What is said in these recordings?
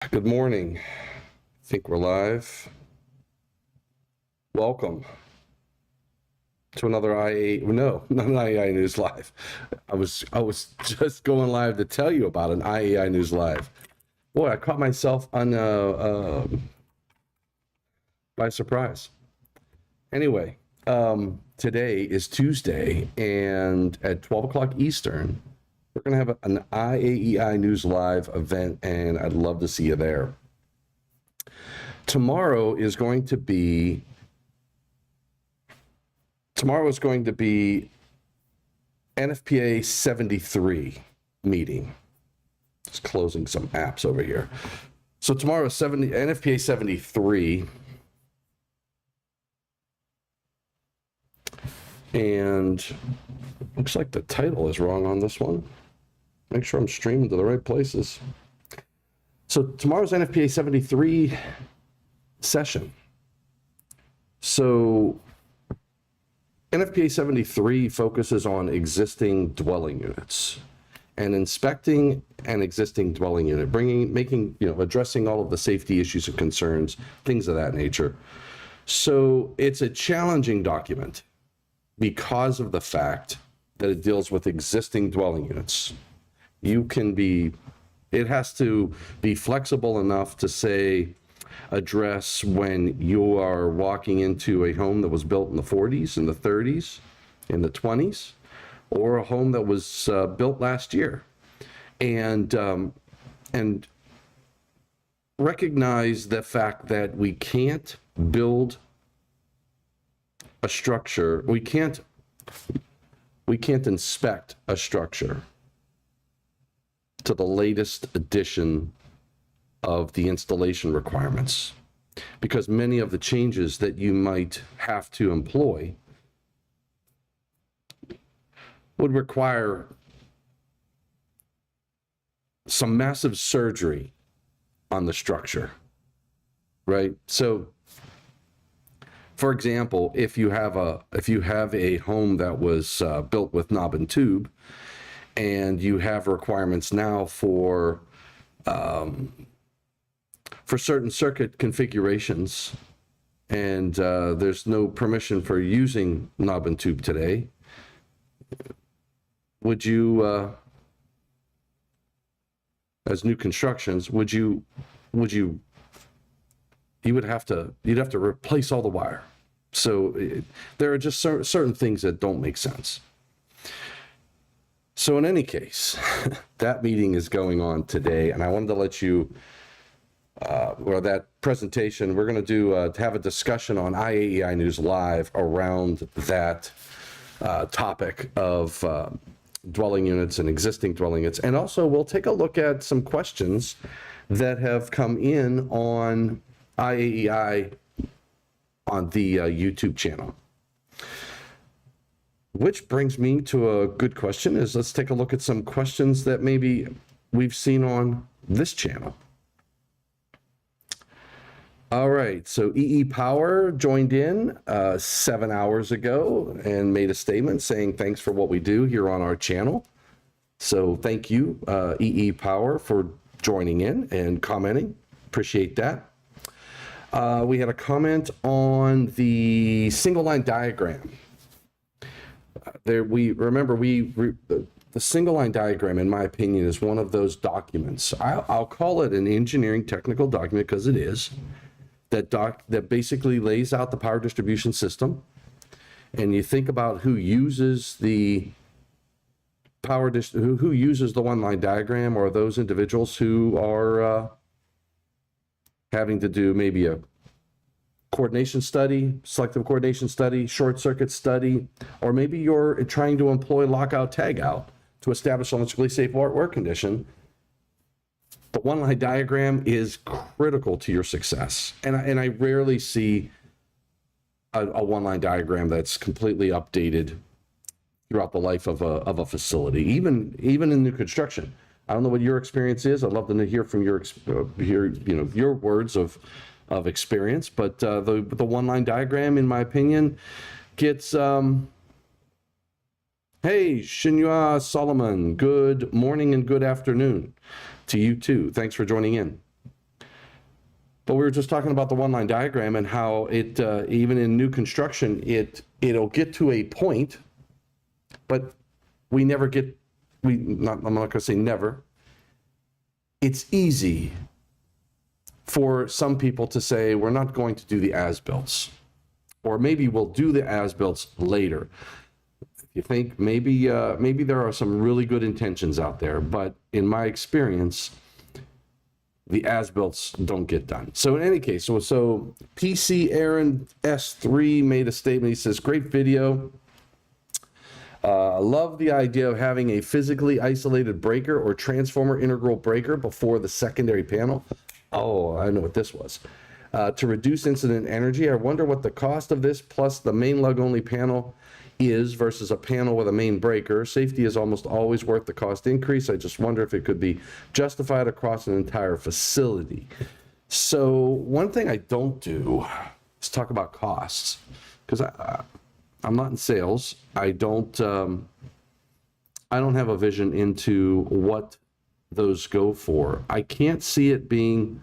Good morning. I think we're live. Welcome to another not an IAI News Live. I was just going live to tell you about an IAI News Live. Boy, I caught myself by surprise. Anyway, today is Tuesday, and at 12 o'clock Eastern, we're going to have an IAEI News Live event, and I'd love to see you there. Tomorrow is going to be NFPA 73 meeting. Just closing some apps over here. So tomorrow is NFPA 73. And looks like the title is wrong on this one. Make sure I'm streaming to the right places. So tomorrow's NFPA 73 session. So NFPA 73 focuses on existing dwelling units and inspecting an existing dwelling unit, addressing all of the safety issues and concerns, things of that nature. So it's a challenging document because of the fact that it deals with existing dwelling units. It has to be flexible enough to address when you are walking into a home that was built in the 40s, in the 30s, in the 20s, or a home that was built last year, and recognize the fact that we can't build a structure. We can't inspect a structure to the latest edition of the installation requirements, because many of the changes that you might have to employ would require some massive surgery on the structure, right? So, for example, if you have a home that was built with knob and tube, and you have requirements now for certain circuit configurations, and there's no permission for using knob and tube today, would you, as new constructions, you'd have to replace all the wire. So there are just certain things that don't make sense. So in any case, that meeting is going on today, and I wanted to let you, or that presentation, we're going to have a discussion on IAEI News Live around that topic of dwelling units and existing dwelling units. And also we'll take a look at some questions that have come in on IAEI on the YouTube channel. Which brings me to a good question is, let's take a look at some questions that maybe we've seen on this channel. All right, so EE Power joined in 7 hours ago and made a statement saying thanks for what we do here on our channel. So thank you, EE Power, for joining in and commenting. Appreciate that. We had a comment on the single line diagram. The single line diagram, in my opinion, is one of those documents. I'll call it an engineering technical document because it is. That basically lays out the power distribution system, and you think about who uses the who uses the one line diagram, or those individuals who are having to do maybe a coordination study, selective coordination study, short circuit study, or maybe you're trying to employ lockout tagout to establish an electrically safe work condition. The one line diagram is critical to your success. And I rarely see a one line diagram that's completely updated throughout the life of a facility, even in new construction. I don't know what your experience is. I'd love to hear from your words of experience, but the one line diagram, in my opinion, gets hey, Shinua Solomon, good morning and good afternoon to you too. Thanks for joining in. But we were just talking about the one-line diagram and how it, even in new construction, it'll get to a point, but we never get, I'm not going to say never. It's easy for some people to say, we're not going to do the as-builts, or maybe we'll do the as-builts later. You think maybe there are some really good intentions out there, but in my experience, the as-builts don't get done. So in any case, so PC Aaron S3 made a statement. He says, great video. I love the idea of having a physically isolated breaker or transformer integral breaker before the secondary panel. Oh, I know what this was. To reduce incident energy. I wonder what the cost of this plus the main lug only panel is versus a panel with a main breaker. Safety is almost always worth the cost increase. I just wonder if it could be justified across an entire facility. So one thing I don't do is talk about costs, because I'm not in sales. I don't have a vision into what those go for. I can't see it being,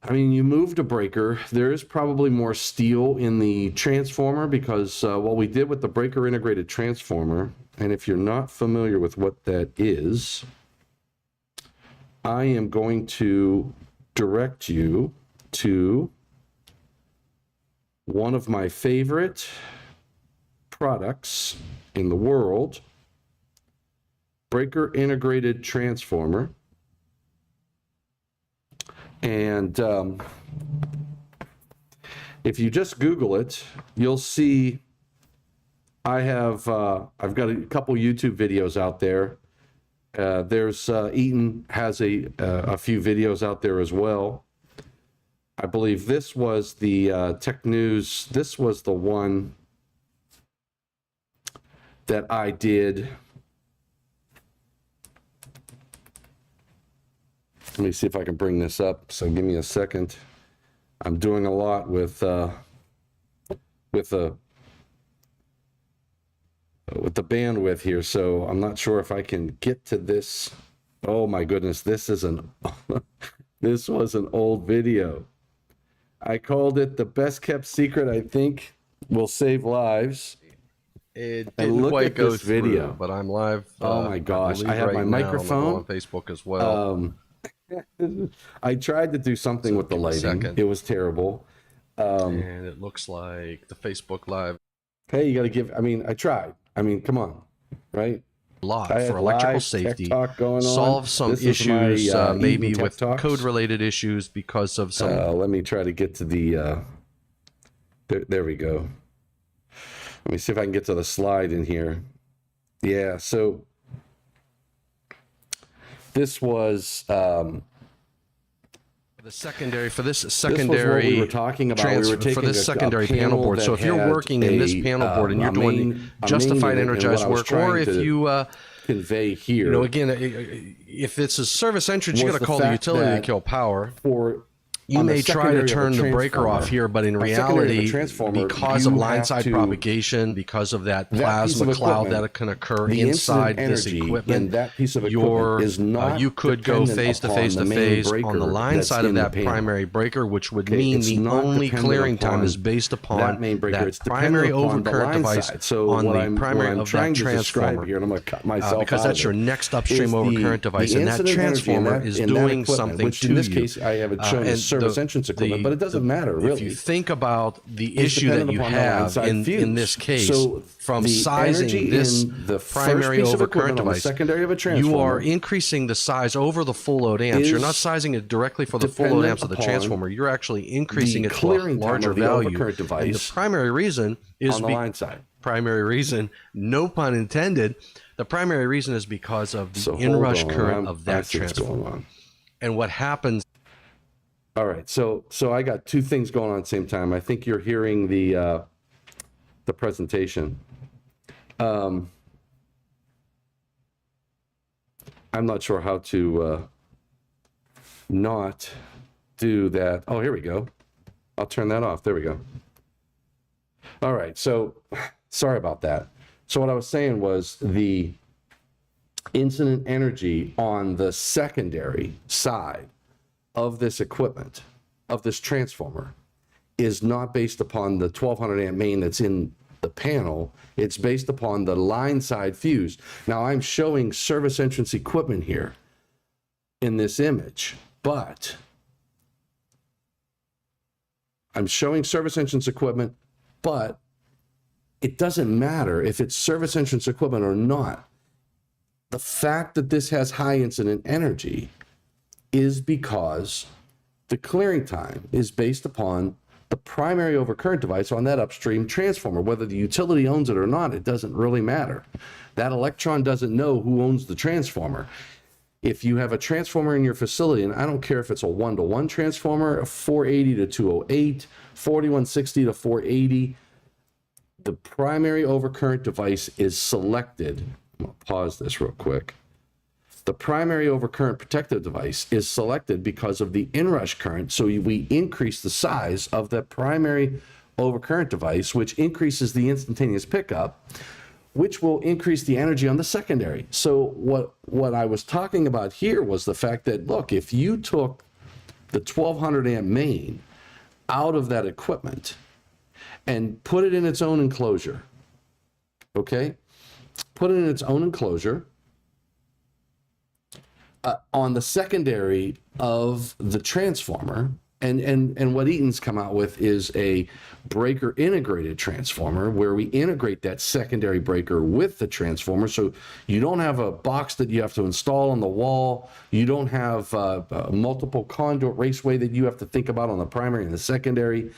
I mean, you moved a breaker. There is probably more steel in the transformer because what we did with the breaker integrated transformer, and if you're not familiar with what that is, I am going to direct you to one of my favorite products in the world, breaker integrated transformer. And if you just Google it, you'll see I've got a couple YouTube videos out there. There's Eaton has a few videos out there as well. I believe this was the Tech News. This was the one that I did. Let me see if I can bring this up. So give me a second. I'm doing a lot with the bandwidth here, so I'm not sure if I can get to this. Oh my goodness, this was an old video. I called it the best kept secret I think will save lives. It didn't quite go through, video, but I'm live. Oh my gosh, I have my microphone on Facebook as well. I tried to do something with the lighting. It was terrible. And it looks like the Facebook Live. Hey, you got to give, I mean, I tried. I mean, come on, right? Live for electrical safety. Solve some This issues, my, maybe Eaton with Tech Talks. code-related issues because of some. Let me try to get to the, there we go. Let me see if I can get to the slide in here. Yeah, so this was the secondary for this secondary. This was what we were talking about. We were taking for this secondary panel board. So if you're working in this panel board and you're doing justified energized work, or if you convey here, you know, again, if it's a service entrance, you got to call the utility to kill power. You may try to turn the breaker off here, but in reality, because of line-side propagation, because of that plasma cloud that can occur inside this equipment, you could go phase to phase to phase on the line side of that primary breaker, which would mean the only clearing time is based upon that primary overcurrent device on the primary of that transformer, because that's your next upstream overcurrent device, and that transformer is doing something to you. In this case, I have it shown as service entrance equipment, but it doesn't matter, really. If you think about the issue that you have in this case, from sizing this primary overcurrent device, you are increasing the size over the full load amps. You're not sizing it directly for the full load amps of the transformer. You're actually increasing it to a larger value. And the primary reason is on the line side. Primary reason, no pun intended, the primary reason is because of the inrush current of that transformer. And what happens. All right, so I got two things going on at the same time. I think you're hearing the presentation. I'm not sure how to not do that. Oh, here we go. I'll turn that off. There we go. All right, so sorry about that. So what I was saying was the incident energy on the secondary side of this equipment of this transformer is not based upon the 1200 amp main that's in the panel. It's based upon the line side fuse. Now I'm showing service entrance equipment here in this image, but I'm showing service entrance equipment, but it doesn't matter if it's service entrance equipment or not. The fact that this has high incident energy is because the clearing time is based upon the primary overcurrent device on that upstream transformer. Whether the utility owns it or not, it doesn't really matter. That electron doesn't know who owns the transformer. If you have a transformer in your facility, and I don't care if it's a 1-to-1 transformer, a 480 to 208, 4160 to 480, the primary overcurrent device is selected. I'm going to pause this real quick. The primary overcurrent protective device is selected because of the inrush current. So we increase the size of the primary overcurrent device, which increases the instantaneous pickup, which will increase the energy on the secondary. So what I was talking about here was the fact that, look, if you took the 1200 amp main out of that equipment and put it in its own enclosure, okay? Put it in its own enclosure on the secondary of the transformer, and what Eaton's come out with is a breaker integrated transformer where we integrate that secondary breaker with the transformer, so you don't have a box that you have to install on the wall. You don't have multiple conduit raceway that you have to think about on the primary and the secondary.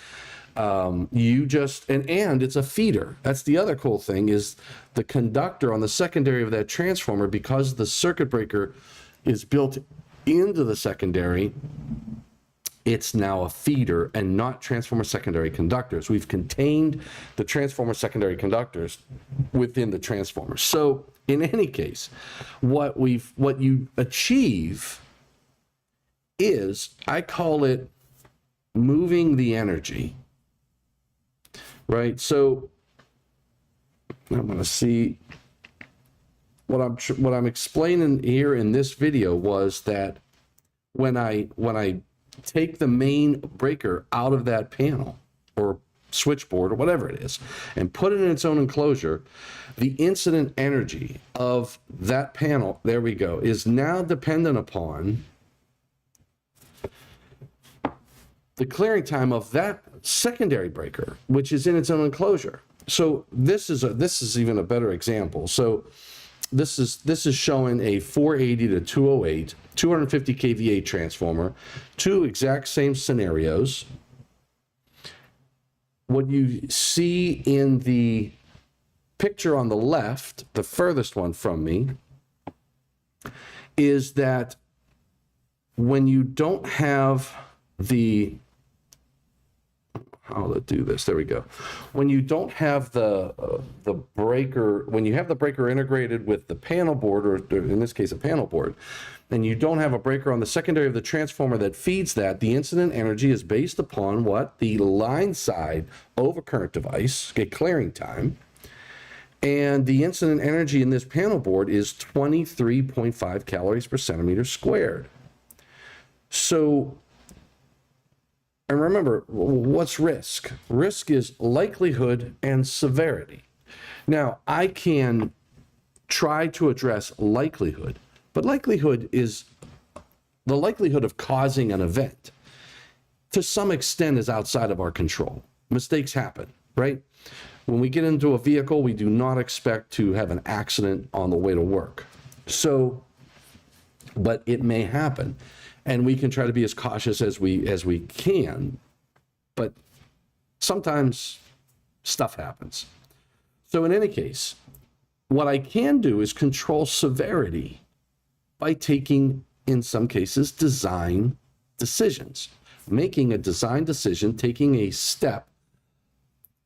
You just, and it's a feeder. That's the other cool thing, is the conductor on the secondary of that transformer, because the circuit breaker is built into the secondary, it's now a feeder and not transformer secondary conductors. We've contained the transformer secondary conductors within the transformer. So in any case, what you achieve is, I call it moving the energy, right? So I'm going to see what I'm explaining here in this video was that when I take the main breaker out of that panel or switchboard or whatever it is and put it in its own enclosure, the incident energy of that panel, there we go, is now dependent upon the clearing time of that secondary breaker, which is in its own enclosure. So this is even a better example. So this is showing a 480 to 208, 250 kVA transformer, two exact same scenarios. What you see in the picture on the left, the furthest one from me, is that when you don't have the, how to do this, there we go. When you don't have the breaker, when you have the breaker integrated with the panel board, or in this case a panel board, and you don't have a breaker on the secondary of the transformer that feeds that, the incident energy is based upon what? The line side overcurrent device, okay, clearing time. And the incident energy in this panel board is 23.5 calories per centimeter squared. So, and remember, what's risk? Risk is likelihood and severity. Now, I can try to address likelihood, but likelihood is the likelihood of causing an event. To some extent is outside of our control. Mistakes happen, right? When we get into a vehicle, we do not expect to have an accident on the way to work. So, but it may happen. And we can try to be as cautious as we can, but sometimes stuff happens. So in any case, what I can do is control severity by taking, in some cases, design decisions. Making a design decision, taking a step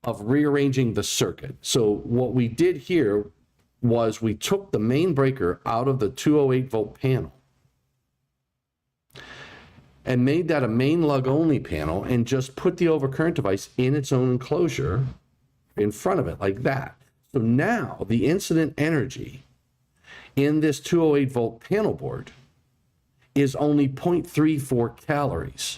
of rearranging the circuit. So what we did here was we took the main breaker out of the 208 volt panel and made that a main lug only panel and just put the overcurrent device in its own enclosure in front of it like that. So now the incident energy in this 208 volt panel board is only 0.34 calories.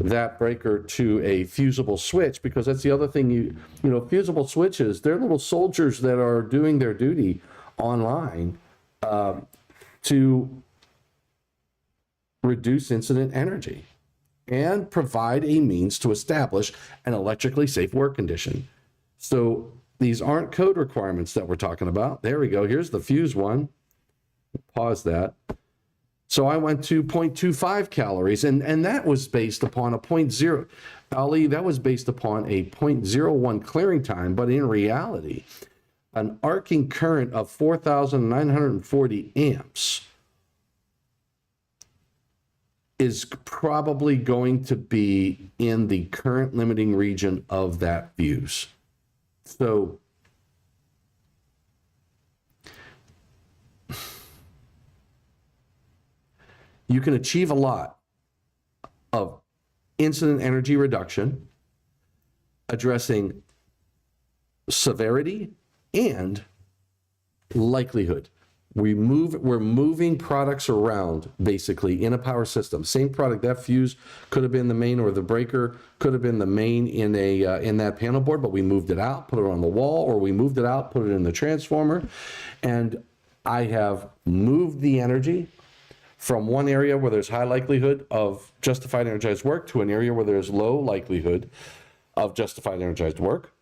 that breaker to a fusible switch, because that's the other thing, you know, fusible switches, they're little soldiers that are doing their duty online to reduce incident energy and provide a means to establish an electrically safe work condition. So these aren't code requirements that we're talking about. There we go. Here's the fuse one. Pause that. So I went to 0.25 calories, and that was based upon a 0.0. Ali, that was based upon a 0.01 clearing time, but in reality, an arcing current of 4,940 amps is probably going to be in the current limiting region of that fuse. So you can achieve a lot of incident energy reduction, addressing severity and likelihood. We're moving products around basically in a power system. Same product, that fuse could have been the main, or the breaker could have been the main in that panel board, but we moved it out, put it on the wall, or we moved it out, put it in the transformer. And I have moved the energy from one area where there's high likelihood of justified energized work to an area where there's low likelihood of justified energized work.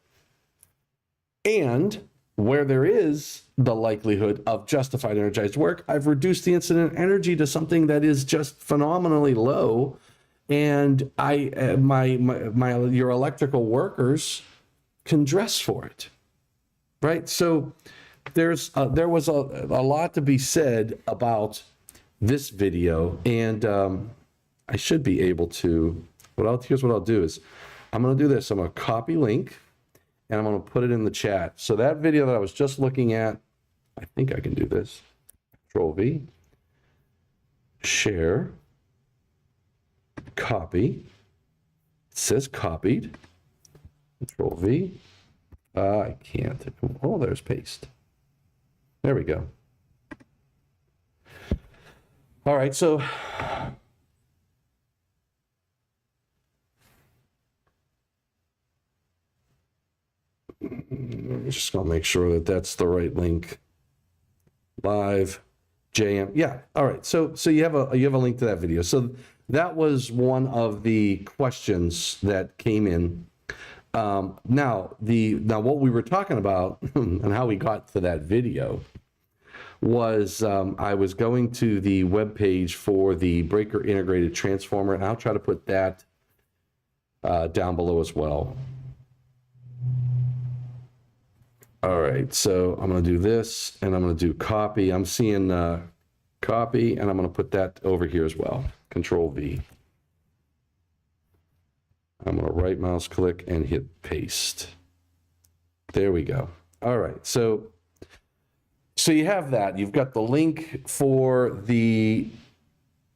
And where there is the likelihood of justified energized work, I've reduced the incident energy to something that is just phenomenally low. And your electrical workers can dress for it, right? So there was a lot to be said about this video, and I should be able to, here's what I'll do is, I'm gonna do this, I'm gonna copy link, and I'm gonna put it in the chat. So that video that I was just looking at, I think I can do this, Control V, share, copy, it says copied, Control V, I can't, oh, there's paste. There we go. All right, so I'm just gonna make sure that that's the right link. Live, JM, yeah. All right, so you have a link to that video. So that was one of the questions that came in. Now what we were talking about and how we got to that video was I was going to the web page for the breaker integrated transformer, and I'll try to put that down below as well. All right, so I'm going to do this, and I'm going to do copy. I'm seeing copy, and I'm going to put that over here as well. Control V. I'm going to right mouse click and hit paste. There we go. All right, so you have that. You've got the link for the,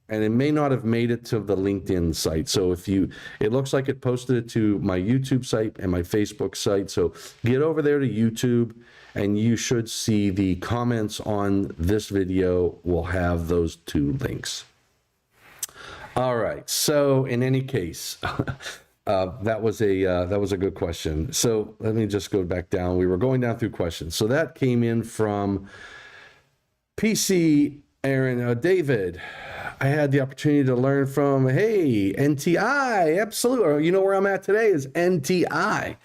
and it may not have made it to the LinkedIn site. So it looks like it posted it to my YouTube site and my Facebook site. So get over there to YouTube, and you should see the comments on this video will have those two links. All right. So in any case, that was a good question. So let me just go back down. We were going down through questions. So that came in from PC Aaron, David. I had the opportunity to learn from, hey, NTI, absolutely. You know where I'm at today is NTI.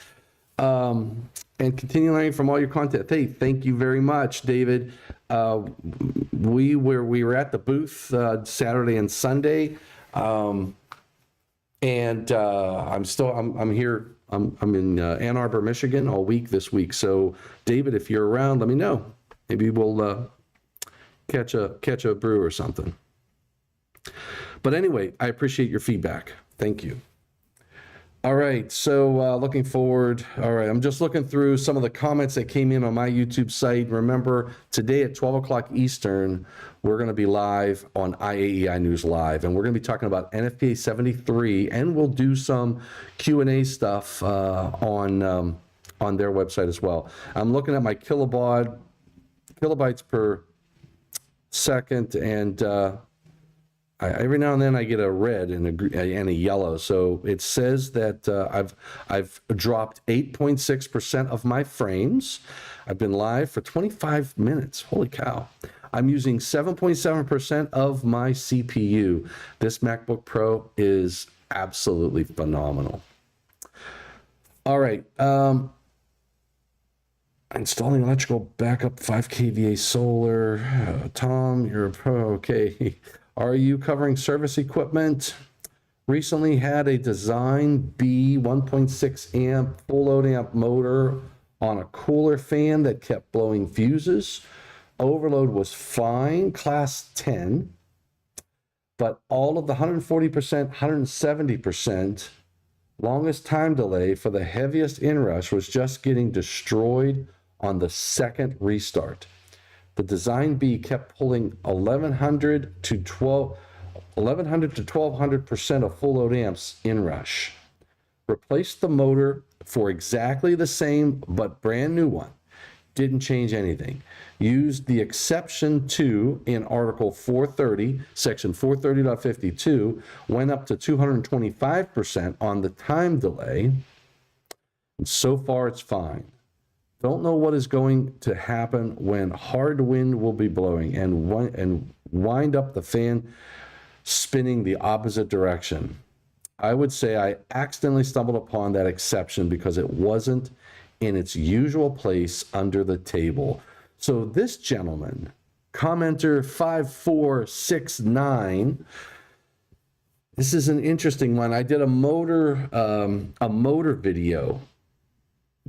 And continue learning from all your content. Hey, thank you very much, David. We were at the booth Saturday and Sunday. I'm here. I'm in Ann Arbor, Michigan all week this week. So David, if you're around, let me know. Maybe we'll catch a brew or something. But anyway, I appreciate your feedback. Thank you. All right, so looking forward. All right, I'm just looking through some of the comments that came in on my YouTube site. Remember, today at 12 o'clock Eastern, we're going to be live on IAEI News Live, and we're going to be talking about NFPA 73, and we'll do some Q&A stuff on their website as well. I'm looking at my kilobytes per second, and every now and then I get a red and a yellow. So it says that I've dropped 8.6% of my frames. I've been live for 25 minutes. Holy cow. I'm using 7.7% of my CPU. This MacBook Pro is absolutely phenomenal. All right. Installing electrical backup 5 kVA solar. Tom, you're a pro. Okay. Are you covering service equipment? Recently had a Design B 1.6 amp full load amp motor on a cooler fan that kept blowing fuses. Overload was fine, class 10, but all of the 140%, 170%, longest time delay for the heaviest inrush was just getting destroyed on the second restart. The Design B kept pulling 1100 to 1200% of full load amps inrush. Replaced the motor for exactly the same but brand new one. Didn't change anything. Used the exception to in Article 430, Section 430.52, went up to 225% on the time delay, and so far it's fine. Don't know what is going to happen when hard wind will be blowing and wind up the fan spinning the opposite direction. I would say I accidentally stumbled upon that exception because it wasn't in its usual place under the table. So this gentleman, commenter 5469, this is an interesting one. I did a motor video.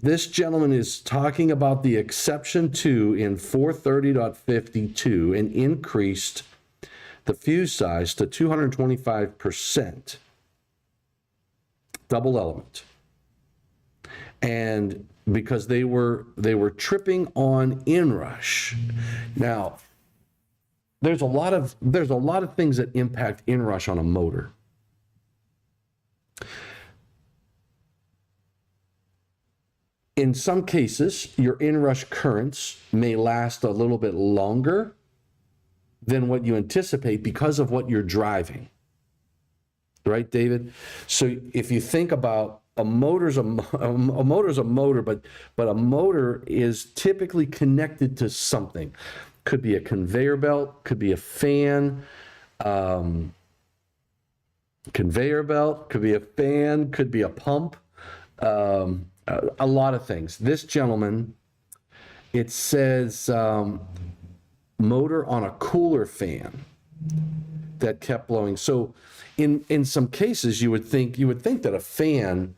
This gentleman is talking about the exception to in 430.52 and increased the fuse size to 225%, double element. And because they were tripping on inrush. Now, there's a lot of things that impact inrush on a motor. In some cases, your inrush currents may last a little bit longer than what you anticipate because of what you're driving. Right, David? So if you think about a motor's a motor, but a motor is typically connected to something. Could be a conveyor belt, could be a fan, conveyor belt, could be a fan, could be a pump, a lot of things. This gentleman, it says motor on a cooler fan that kept blowing. So in some cases, you would think that a fan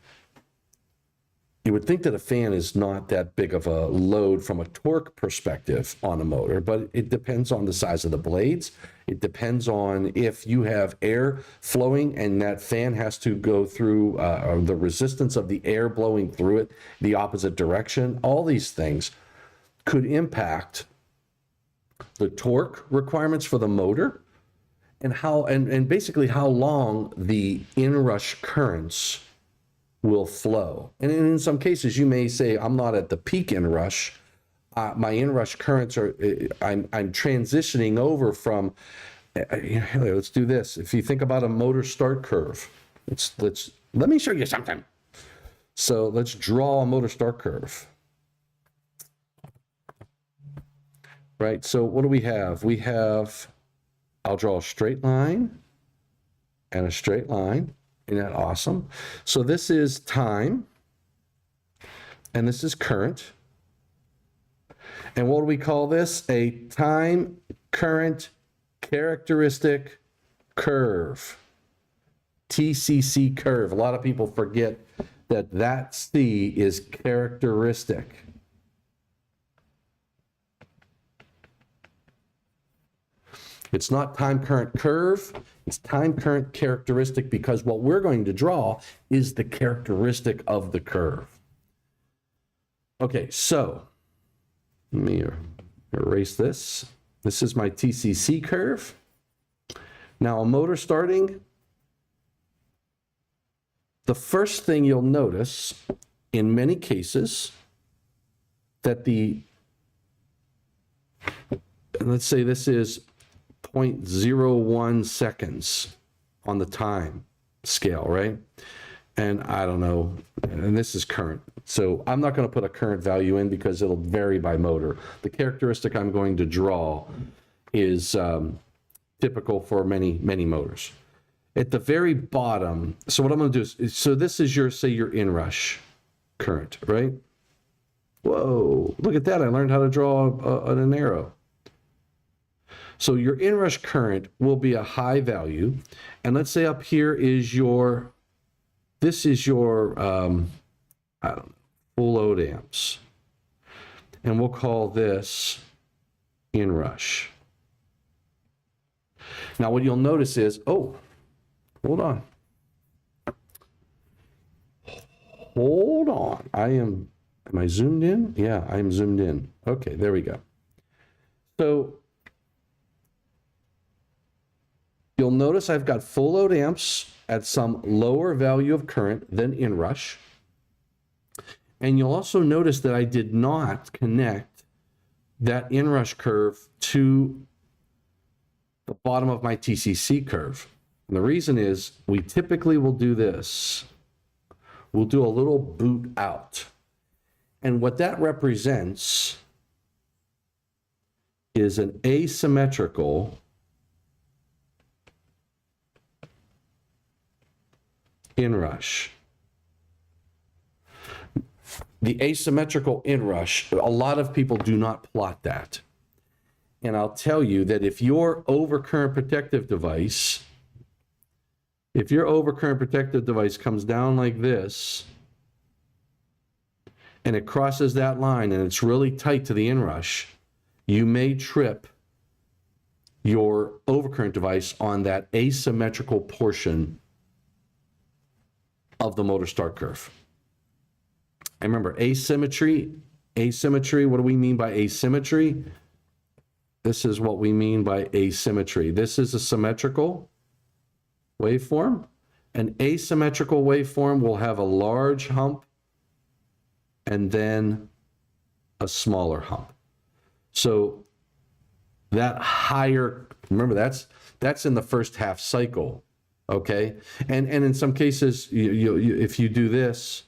is not that big of a load from a torque perspective on a motor, but it depends on the size of the blades. It depends on if you have air flowing and that fan has to go through the resistance of the air blowing through it, the opposite direction. All these things could impact the torque requirements for the motor and basically how long the inrush currents will flow. And in some cases, you may say, I'm not at the peak inrush. My inrush currents are, I'm transitioning over from, let's do this. If you think about a motor start curve, let me show you something. So let's draw a motor start curve. Right, so what do we have? We have, I'll draw a straight line and a straight line. Isn't that awesome? So this is time, and this is current. And what do we call this? A time current characteristic curve. TCC curve. A lot of people forget that C is characteristic. It's not time current curve, it's time current characteristic, because what we're going to draw is the characteristic of the curve. Okay, so let me erase this. This is my TCC curve. Now a motor starting, the first thing you'll notice in many cases that let's say this is 0.01 seconds on the time scale, right? And I don't know, and this is current. So I'm not going to put a current value in because it'll vary by motor. The characteristic I'm going to draw is typical for many, many motors. At the very bottom, so what I'm going to do is, so this is your, say your inrush current, right? Whoa, look at that. I learned how to draw an arrow. So your inrush current will be a high value. And let's say up here is your, this is your, I don't know, full load amps. And we'll call this inrush. Now what you'll notice is, oh, hold on. Hold on. Am I zoomed in? Yeah, I am zoomed in. Okay, there we go. So you'll notice I've got full load amps at some lower value of current than inrush. And you'll also notice that I did not connect that inrush curve to the bottom of my TCC curve. And the reason is we typically will do this. We'll do a little boot out. And what that represents is an asymmetrical inrush. The asymmetrical inrush, a lot of people do not plot that. And I'll tell you that if your overcurrent protective device, comes down like this, and it crosses that line and it's really tight to the inrush, you may trip your overcurrent device on that asymmetrical portion of the motor start curve. And remember, asymmetry, what do we mean by asymmetry? This is what we mean by asymmetry. This is a symmetrical waveform. An asymmetrical waveform will have a large hump and then a smaller hump. So that higher, remember that's in the first half cycle, okay? And in some cases, if you do this,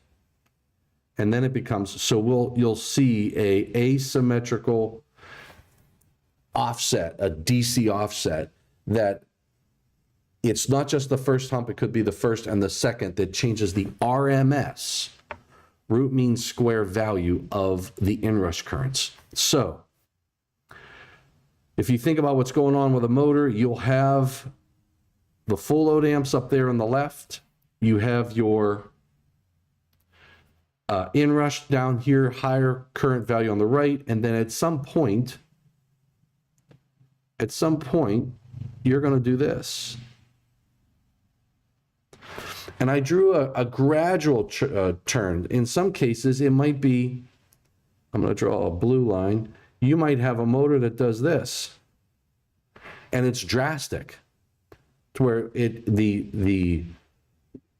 and then it becomes, so you'll see a asymmetrical offset, a DC offset, that it's not just the first hump, it could be the first and the second that changes the RMS, root mean square value of the inrush currents. So if you think about what's going on with a motor, you'll have the full load amps up there on the left. You have your inrush down here, higher current value on the right. And then at some point, you're going to do this. And I drew a gradual turn. In some cases, it might be, I'm going to draw a blue line. You might have a motor that does this. And it's drastic to where the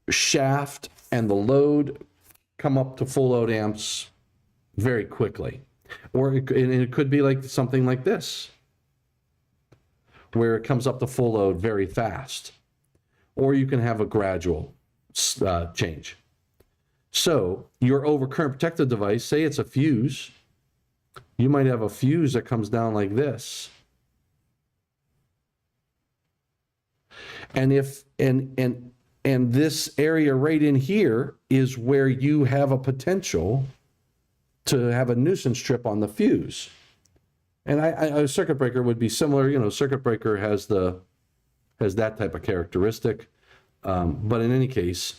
shaft and the load come up to full load amps very quickly. Or it could be like something like this, where it comes up to full load very fast. Or you can have a gradual change. So your overcurrent protective device, say it's a fuse, you might have a fuse that comes down like this. And and this area right in here is where you have a potential to have a nuisance trip on the fuse. And a circuit breaker would be similar. Circuit breaker has that type of characteristic. But in any case,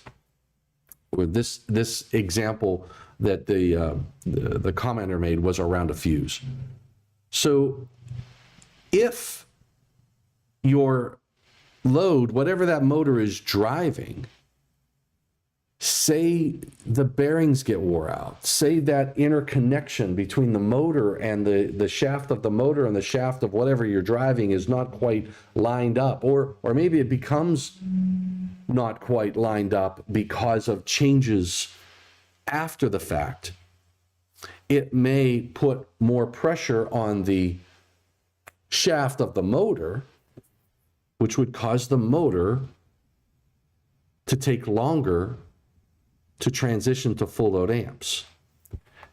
with this example that the commenter made was around a fuse. So if your load, whatever that motor is driving, say the bearings get wore out, say that interconnection between the motor and the shaft of the motor and the shaft of whatever you're driving is not quite lined up, or maybe it becomes not quite lined up because of changes after the fact, it may put more pressure on the shaft of the motor, which would cause the motor to take longer to transition to full load amps.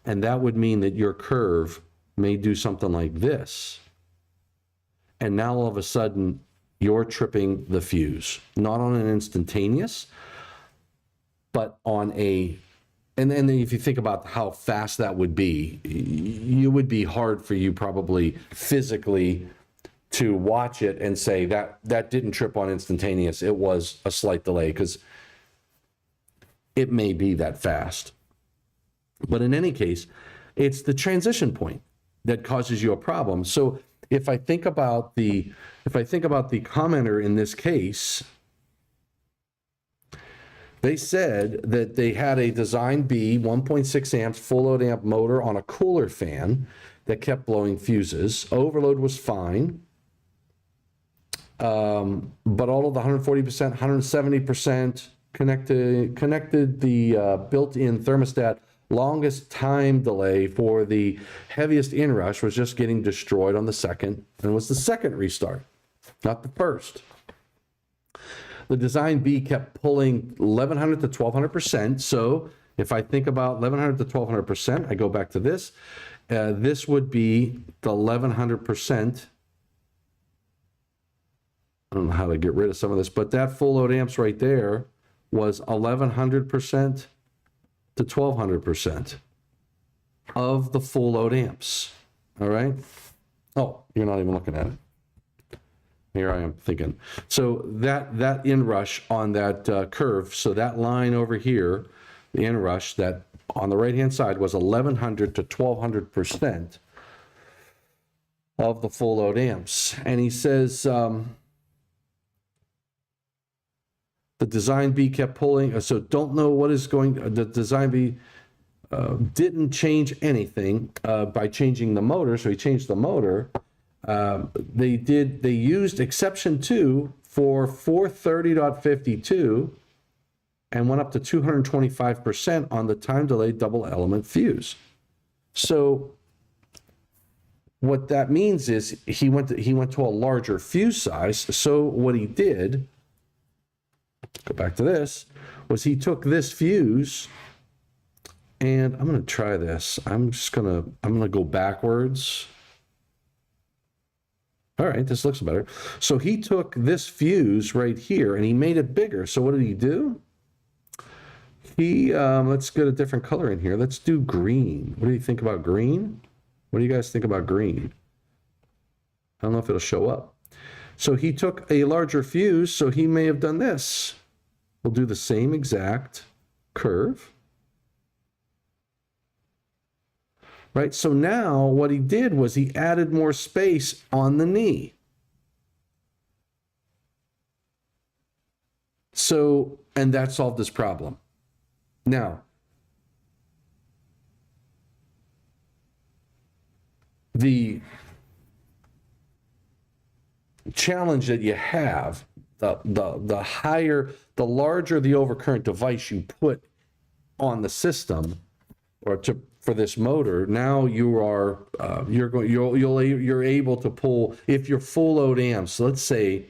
And that would mean that your curve may do something like this. And now all of a sudden, you're tripping the fuse, not on an instantaneous, but on a, and then if you think about how fast that would be, it would be hard for you probably physically to watch it and say that didn't trip on instantaneous. It was a slight delay, because it may be that fast. But in any case, it's the transition point that causes you a problem. So if I think about the commenter in this case, they said that they had a design B 1.6 amps full load amp motor on a cooler fan that kept blowing fuses. Overload was fine. But all of the 140%, 170% connected the built-in thermostat. Longest time delay for the heaviest inrush was just getting destroyed on the second, and it was the second restart, not the first. The design B kept pulling 1100 to 1200%. So if I think about 1100 to 1200%, I go back to this. This would be the 1100%. I don't know how to get rid of some of this, but that full load amps right there was 1100% to 1200% of the full load amps. All right. Oh, you're not even looking at it. Here I am thinking. So that inrush on that curve, so that line over here, the inrush that on the right-hand side was 1100 to 1200% of the full load amps. And he says, the design B kept pulling, so don't know what is going, the design B didn't change anything by changing the motor, so he changed the motor. They used exception 2 for 430.52 and went up to 225% on the time delay double element fuse. So what that means is he went to a larger fuse size. So what he did, go back to this, was he took this fuse, and I'm going to try this. I'm going to go backwards. All right, this looks better. So he took this fuse right here and he made it bigger. So what did he do? He, let's get a different color in here. Let's do green. What do you think about green? What do you guys think about green? I don't know if it'll show up. So he took a larger fuse, so he may have done this. We'll do the same exact curve. Right, so now what he did was he added more space on the knee. So, and that solved this problem. Now, the challenge that you have, the higher, the larger the overcurrent device you put on the system, or for this motor, now you are you're able to pull, if you're full load amps. Let's say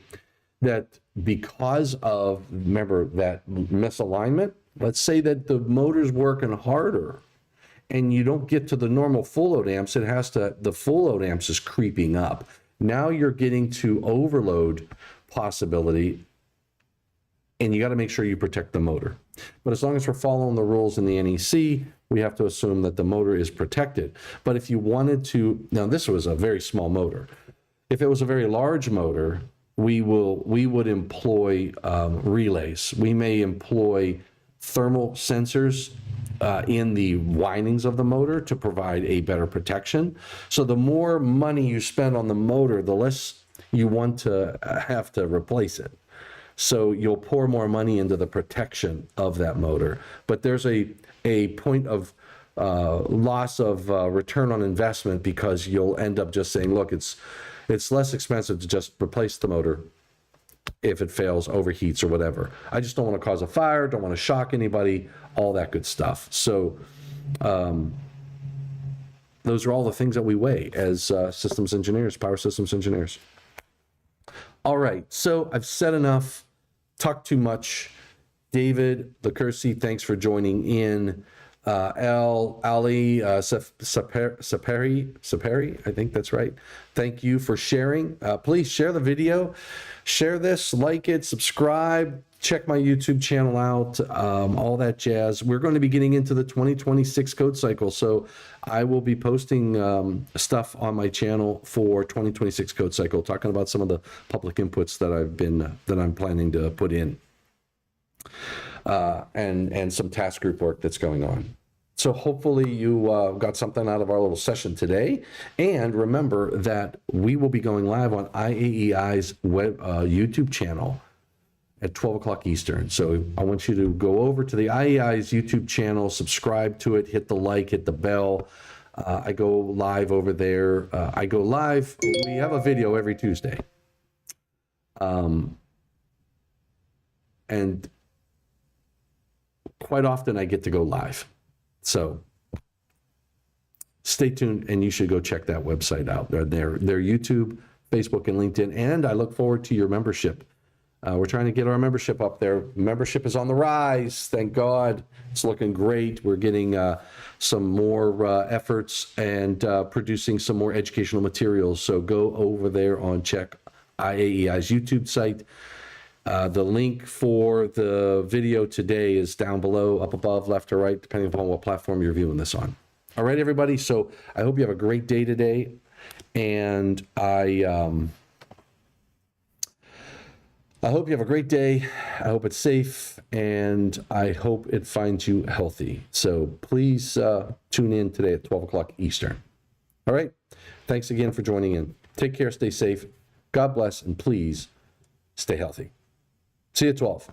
that because of, remember that misalignment, let's say that the motor's working harder and you don't get to the normal full load amps, the full load amps is creeping up. Now you're getting to overload possibility, and you got to make sure you protect the motor. But as long as we're following the rules in the NEC, we have to assume that the motor is protected. But if you wanted to, now this was a very small motor. If it was a very large motor, we would employ relays. We may employ thermal sensors in the windings of the motor to provide a better protection. So the more money you spend on the motor, the less you want to have to replace it. So you'll pour more money into the protection of that motor. But there's a point of loss of return on investment, because you'll end up just saying, look, it's less expensive to just replace the motor if it fails, overheats, or whatever. I just don't want to cause a fire, don't want to shock anybody, all that good stuff. So those are all the things that we weigh as systems engineers, power systems engineers. All right, so I've said enough, talked too much. David Lacursi, thanks for joining in. Ali Saperi, I think that's right. Thank you for sharing. Please share the video, share this, like it, subscribe, check my YouTube channel out, all that jazz. We're going to be getting into the 2026 code cycle, so I will be posting stuff on my channel for 2026 code cycle, talking about some of the public inputs that I'm planning to put in. And some task group work that's going on. So hopefully you got something out of our little session today. And remember that we will be going live on IAEI's web YouTube channel at 12 o'clock Eastern. So I want you to go over to the IAEI's YouTube channel, subscribe to it, hit the like, hit the bell. I go live over there. I go live. We have a video every Tuesday. And quite often I get to go live. So stay tuned, and you should go check that website out. Their YouTube, Facebook, and LinkedIn. And I look forward to your membership. We're trying to get our membership up there. Membership is on the rise. Thank God. It's looking great. We're getting some more efforts and producing some more educational materials. So go over there on check IAEI's YouTube site. The link for the video today is down below, up above, left or right, depending upon what platform you're viewing this on. All right, everybody. So I hope you have a great day today. And I hope you have a great day. I hope it's safe, and I hope it finds you healthy. So please tune in today at 12 o'clock Eastern. All right. Thanks again for joining in. Take care. Stay safe. God bless. And please stay healthy. See you at 12.